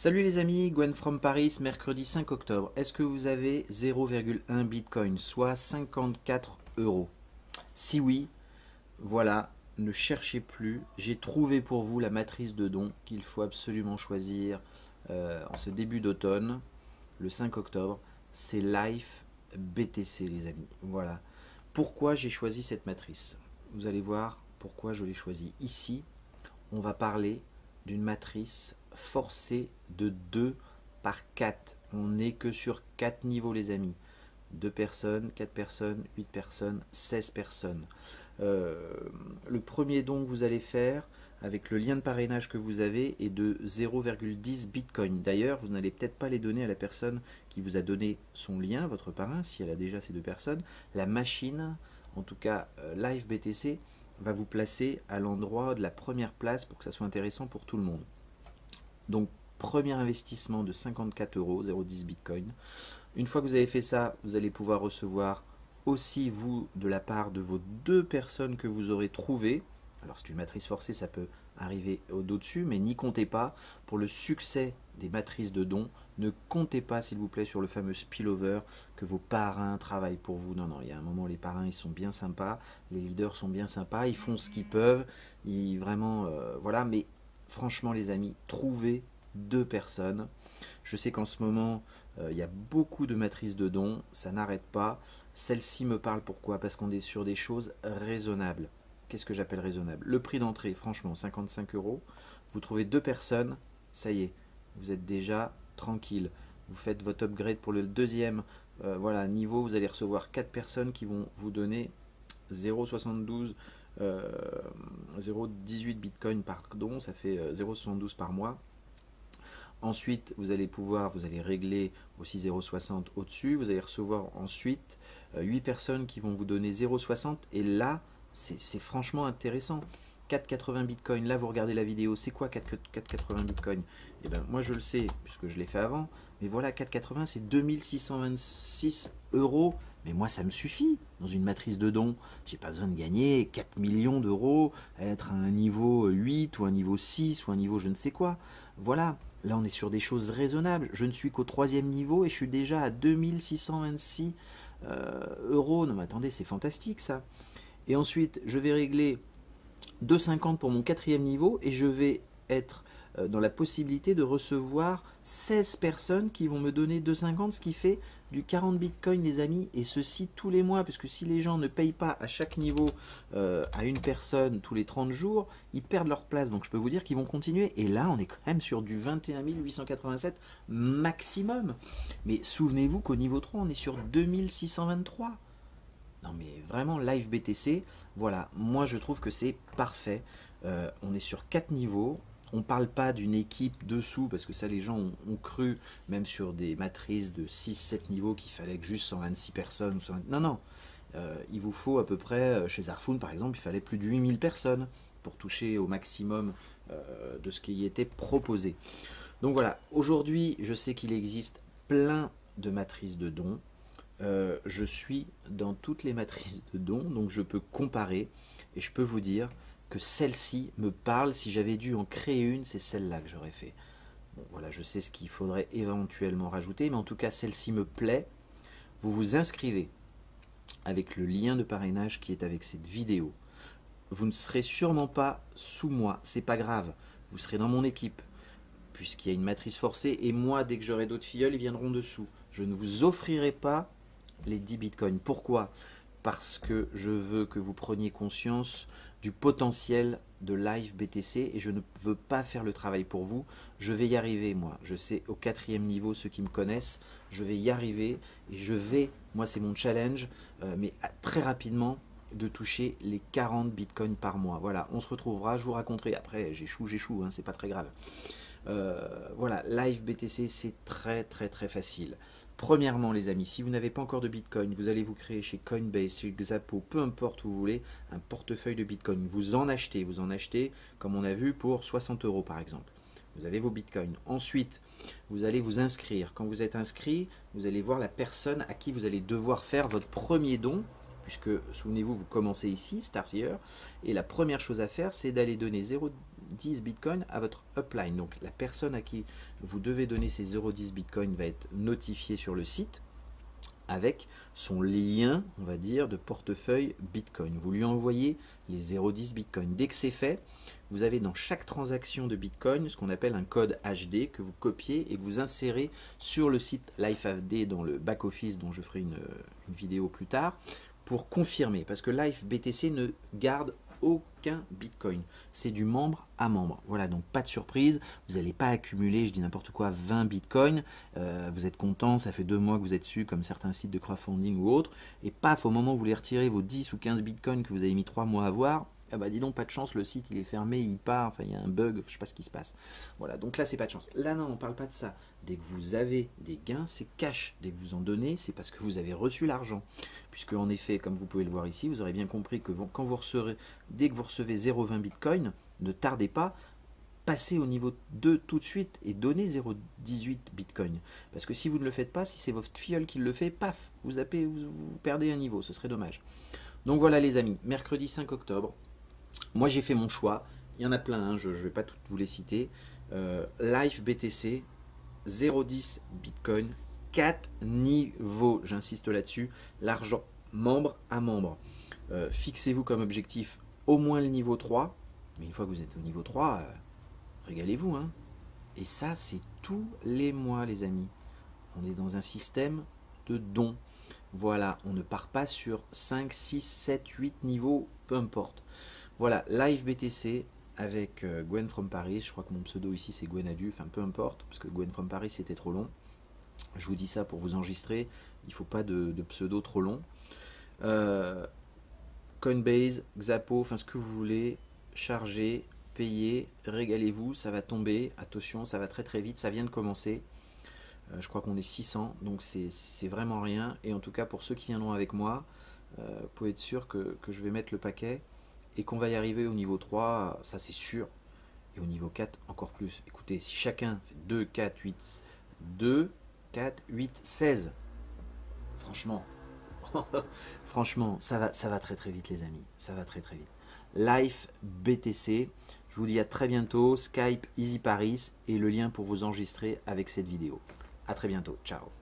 Salut les amis, Gwen from Paris, mercredi 5 octobre. Est-ce que vous avez 0,1 Bitcoin, soit 54 euros? Si oui, voilà, ne cherchez plus. J'ai trouvé pour vous la matrice de dons qu'il faut absolument choisir en ce début d'automne, le 5 octobre. C'est Life BTC les amis. Voilà. Pourquoi j'ai choisi cette matrice? Vous allez voir pourquoi je l'ai choisie. Ici, on va parler d'une matrice forcée de 2 par 4. On n'est que sur 4 niveaux les amis. 2 personnes, 4 personnes, 8 personnes, 16 personnes. Le premier don que vous allez faire avec le lien de parrainage que vous avez est de 0,10 Bitcoin. D'ailleurs, vous n'allez peut-être pas les donner à la personne qui vous a donné son lien, votre parrain, si elle a déjà ces 2 personnes. La machine, en tout cas Live BTC, va vous placer à l'endroit de la première place pour que ça soit intéressant pour tout le monde. Donc, premier investissement de 54 euros, 0,10 Bitcoin. Une fois que vous avez fait ça, vous allez pouvoir recevoir aussi, vous, de la part de vos 2 personnes que vous aurez trouvées. Alors, c'est une matrice forcée, ça peut arriver au-dessus, mais n'y comptez pas. Pour le succès des matrices de dons, ne comptez pas, s'il vous plaît, sur le fameux spillover, que vos parrains travaillent pour vous. Non, non, il y a un moment, les parrains, ils sont bien sympas, les leaders sont bien sympas, ils font ce qu'ils peuvent, vraiment, voilà, mais franchement, les amis, trouvez 2 personnes. Je sais qu'en ce moment, il y a beaucoup de matrices de dons, ça n'arrête pas. Celle-ci me parle pourquoi? Parce qu'on est sur des choses raisonnables. Qu'est-ce que j'appelle raisonnable? Le prix d'entrée, franchement, 55 euros. Vous trouvez 2 personnes, ça y est, vous êtes déjà tranquille. Vous faites votre upgrade pour le deuxième voilà, niveau, vous allez recevoir 4 personnes qui vont vous donner 0,72 0,18 Bitcoin par don, ça fait 0,72 par mois. Ensuite, vous allez régler aussi 0,60 au-dessus. Vous allez recevoir ensuite 8 personnes qui vont vous donner 0,60. Et là, c'est franchement intéressant. 4,80 Bitcoin, là vous regardez la vidéo, c'est quoi 4,80 Bitcoin? Eh bien moi je le sais, puisque je l'ai fait avant, mais voilà, 4,80 c'est 2626 euros, mais moi ça me suffit dans une matrice de dons. J'ai pas besoin de gagner 4 millions d'euros, être à un niveau 8 ou un niveau 6 ou un niveau je ne sais quoi. Voilà, là on est sur des choses raisonnables. Je ne suis qu'au 3e niveau et je suis déjà à 2626 euros. Non mais attendez, c'est fantastique ça. Et ensuite, je vais régler 2,50 pour mon 4e niveau et je vais être dans la possibilité de recevoir 16 personnes qui vont me donner 2,50, ce qui fait du 40 Bitcoin les amis, et ceci tous les mois, puisque si les gens ne payent pas à chaque niveau à une personne tous les 30 jours, ils perdent leur place, donc je peux vous dire qu'ils vont continuer, et là on est quand même sur du 21 887 maximum, mais souvenez-vous qu'au niveau 3 on est sur 2623. Non mais vraiment Live BTC, voilà, moi je trouve que c'est parfait. On est sur 4 niveaux, on parle pas d'une équipe dessous, parce que ça les gens ont cru, même sur des matrices de 6-7 niveaux, qu'il fallait que juste 126 personnes. Ou 120... Non, non, il vous faut à peu près, chez Zarfoun par exemple, il fallait plus de 8000 personnes pour toucher au maximum de ce qui était proposé. Donc voilà, aujourd'hui je sais qu'il existe plein de matrices de dons. Je suis dans toutes les matrices de dons, donc je peux comparer et je peux vous dire que celle-ci me parle. Si j'avais dû en créer une, c'est celle-là que j'aurais fait. Bon, voilà, je sais ce qu'il faudrait éventuellement rajouter, mais en tout cas, celle-ci me plaît. Vous vous inscrivez avec le lien de parrainage qui est avec cette vidéo. Vous ne serez sûrement pas sous moi, c'est pas grave. Vous serez dans mon équipe, puisqu'il y a une matrice forcée, et moi, dès que j'aurai d'autres filleuls, ils viendront dessous. Je ne vous offrirai pas les 10 bitcoins. Pourquoi? Parce que je veux que vous preniez conscience du potentiel de Live BTC et je ne veux pas faire le travail pour vous. Je vais y arriver moi. Je sais au 4e niveau, ceux qui me connaissent, je vais y arriver et je vais, moi c'est mon challenge, mais très rapidement de toucher les 40 bitcoins par mois. Voilà, on se retrouvera, je vous raconterai. Après, j'échoue, hein, c'est pas très grave. Voilà, Live BTC, c'est très facile. Premièrement les amis, si vous n'avez pas encore de Bitcoin, vous allez vous créer chez Coinbase, chez Xapo, peu importe où vous voulez, un portefeuille de Bitcoin. Vous en achetez comme on a vu pour 60 euros par exemple. Vous avez vos Bitcoins. Ensuite, vous allez vous inscrire. Quand vous êtes inscrit, vous allez voir la personne à qui vous allez devoir faire votre premier don, puisque souvenez-vous, vous commencez ici, Start Here, et la première chose à faire, c'est d'aller donner 0,10 Bitcoin à votre upline. Donc la personne à qui vous devez donner ces 0,10 Bitcoin va être notifiée sur le site avec son lien, on va dire, de portefeuille Bitcoin. Vous lui envoyez les 0,10 Bitcoin. Dès que c'est fait, vous avez dans chaque transaction de Bitcoin ce qu'on appelle un code HD que vous copiez et que vous insérez sur le site LifeAFD dans le back-office dont je ferai une vidéo plus tard pour confirmer. Parce que LifeBTC ne garde aucun Bitcoin. C'est du membre à membre. Voilà, donc pas de surprise. Vous n'allez pas accumuler, je dis n'importe quoi, 20 Bitcoin. Vous êtes content, ça fait 2 mois que vous êtes dessus, comme certains sites de crowdfunding ou autres. Et paf, au moment où vous voulez retirer vos 10 ou 15 Bitcoin que vous avez mis 3 mois à avoir, ah bah dis donc, pas de chance, le site il est fermé, il part, enfin il y a un bug, je sais pas ce qui se passe. Voilà, donc là c'est pas de chance. Là non, on parle pas de ça. Dès que vous avez des gains, c'est cash. Dès que vous en donnez, c'est parce que vous avez reçu l'argent. Puisque en effet, comme vous pouvez le voir ici, vous aurez bien compris que quand vous recevrez, dès que vous recevez 0,20 Bitcoin, ne tardez pas, passez au niveau 2 tout de suite et donnez 0,18 Bitcoin. Parce que si vous ne le faites pas, si c'est votre filleul qui le fait, paf, vous perdez un niveau, ce serait dommage. Donc voilà les amis, mercredi 5 octobre, moi j'ai fait mon choix, il y en a plein, hein, je ne vais pas toutes vous les citer. LifeBTC, 0,10 Bitcoin, 4 niveaux, j'insiste là-dessus, l'argent membre à membre. Fixez-vous comme objectif au moins le niveau 3, mais une fois que vous êtes au niveau 3, régalez-vous. Hein. Et ça, c'est tous les mois, les amis. On est dans un système de dons. Voilà, on ne part pas sur 5, 6, 7, 8 niveaux, peu importe. Voilà, LifeBTC avec Gwen from Paris. Je crois que mon pseudo ici c'est Gwen Adu, enfin peu importe, parce que Gwen from Paris c'était trop long. Je vous dis ça pour vous enregistrer, il ne faut pas de pseudo trop long. Coinbase, Xapo, enfin ce que vous voulez, chargez, payez, régalez-vous, ça va tomber, attention, ça va très très vite, ça vient de commencer. Je crois qu'on est 600, donc c'est vraiment rien. Et en tout cas, pour ceux qui viendront avec moi, vous pouvez être sûr que je vais mettre le paquet et qu'on va y arriver au niveau 3, ça c'est sûr. Et au niveau 4, encore plus. Écoutez, si chacun fait 2, 4, 8, 2, 4, 8, 16, franchement, franchement, ça va très très vite les amis. Ça va très très vite. LifeBTC, je vous dis à très bientôt. Skype, Easy Paris et le lien pour vous enregistrer avec cette vidéo. À très bientôt. Ciao.